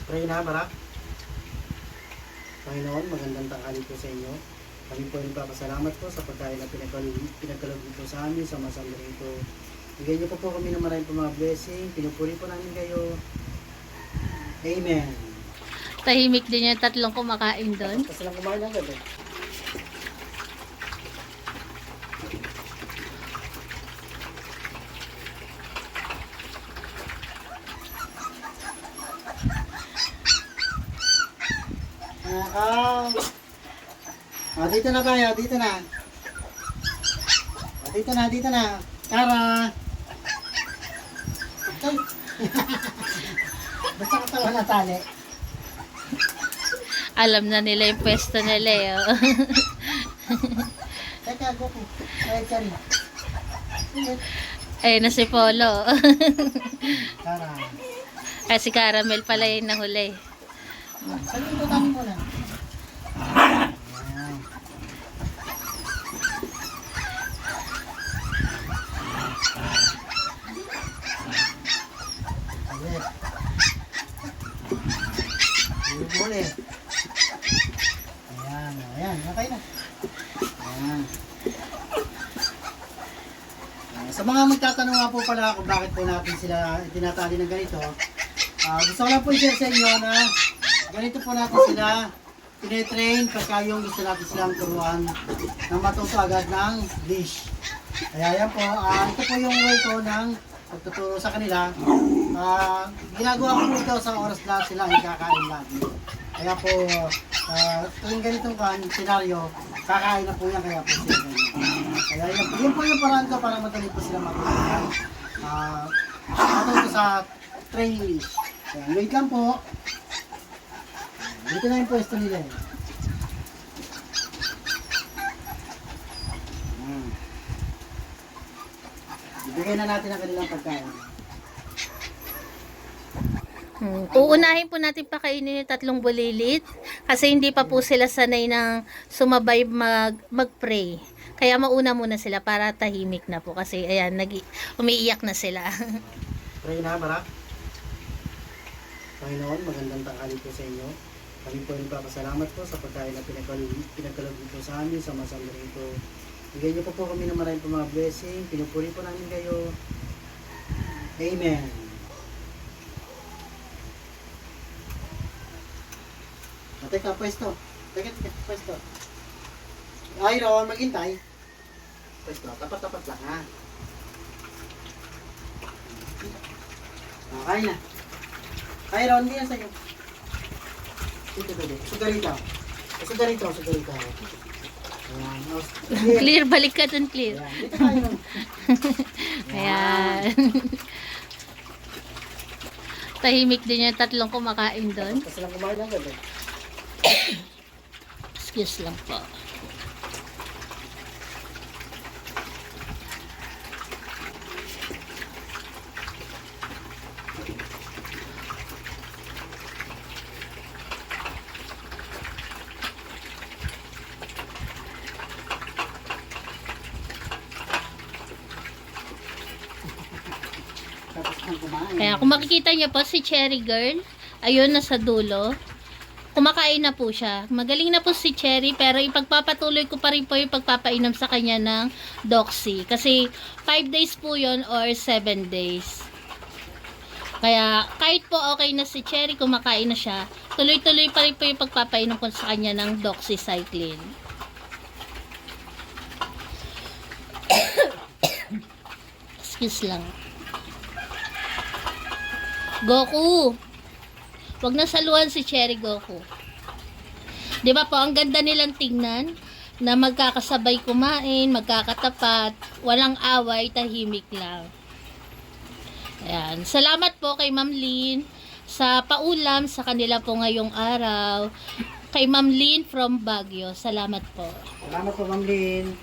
Pray na, Barak. Panginoon, magandang tanghali po sa inyo. Kami po nagpapasalamat po sa pagkain na pinagkaloob dito sa amin, sa masang ito. Bigyan niyo po kami ng maraming mga blessing. Pinupuri po namin kayo. Amen. Tahimik din yung tatlong kumakain doon. Kasi lang kumain agad eh. Dito na tayo, dito na. Dito na. Tara. Ay. Basta katawa na tali. Alam na nila yung pwesto nila eh. Oh. Teka, go po. Ay, Kari. Ayun na si Polo. Tara. Ay, si Caramel pala yung nahuli. Saan yung tutangin mo na? Boleh. Ayan, okay na. Ayan. Sa mga magtatanong nga po pala kung bakit po natin sila tinatali ng ganito, gusto ko lang po i-share sa inyo na ganito po natin sila tinetrain pagka yung gusto natin silang turuan na matuto agad ng dish. Kaya yan po, ito po yung way ko ng pagtuturo sa kanila. Ginagawa ko po ito sa oras na sila ay kakain lagi. Kaya po, tuwing ganitong senaryo, kakain na po yan, kaya po sila ganyan. Kaya yun po yung paraan ko para madali po sila matutunan. Matuto sa training list. Kaya wait lang po. Dito na yung pwesto nila eh. Ibigay na natin ang kanilang pagkain. Uunahin po natin pakainin yung tatlong bulilit kasi hindi pa po sila sanay ng sumabay mag-pray. Kaya mauna muna sila para tahimik na po kasi ayan, umiiyak na sila. Pray na, Barak. Panginoon, magandang tanghali po sa inyo. Kami po nagpapasalamat po sa pagkain na pinagkaloob dito sa amin, sa masang ito. Bigyan niyo po kami ng maraming mga blessing. Pinupuri po namin kayo. Amen. Teka, pwesto. Teka, pwesto. Ay, Ron, maghintay. Pwesto, tapat-tapat lang ha. Okay na. Ay, Ron, hindi yan sa'yo. Dito. Sugarito. Sugarito. Ayan. Clear, balik ka dun, clear. Ayan. Dito tayo naman. Ayan. Tahimik din yung tatlong kumakain doon. Kasi lang kumain agad eh. Excuse lang po. Tapos kang kumain. Kaya kung makikita niyo po si Cherry Girl, ayun nasa dulo. Kumakain na po siya. Magaling na po si Cherry pero ipagpapatuloy ko pa rin po yung pagpapainom sa kanya ng Doxy. Kasi 5 days po yon or 7 days. Kaya kahit po okay na si Cherry, kumakain na siya, tuloy-tuloy pa rin po yung pagpapainom ko sa kanya ng Doxycycline. Excuse lang. Goku! Wag na saluhan si Cherry, Goku. 'Di ba po, ang ganda nilang tingnan na magkakasabay kumain, magkakatapat, walang away, tahimik lang. Ayan. Salamat po kay Ma'am Lynn sa paulam sa kanila po ngayong araw. Kay Ma'am Lynn from Baguio. Salamat po. Salamat po, Ma'am Lynn.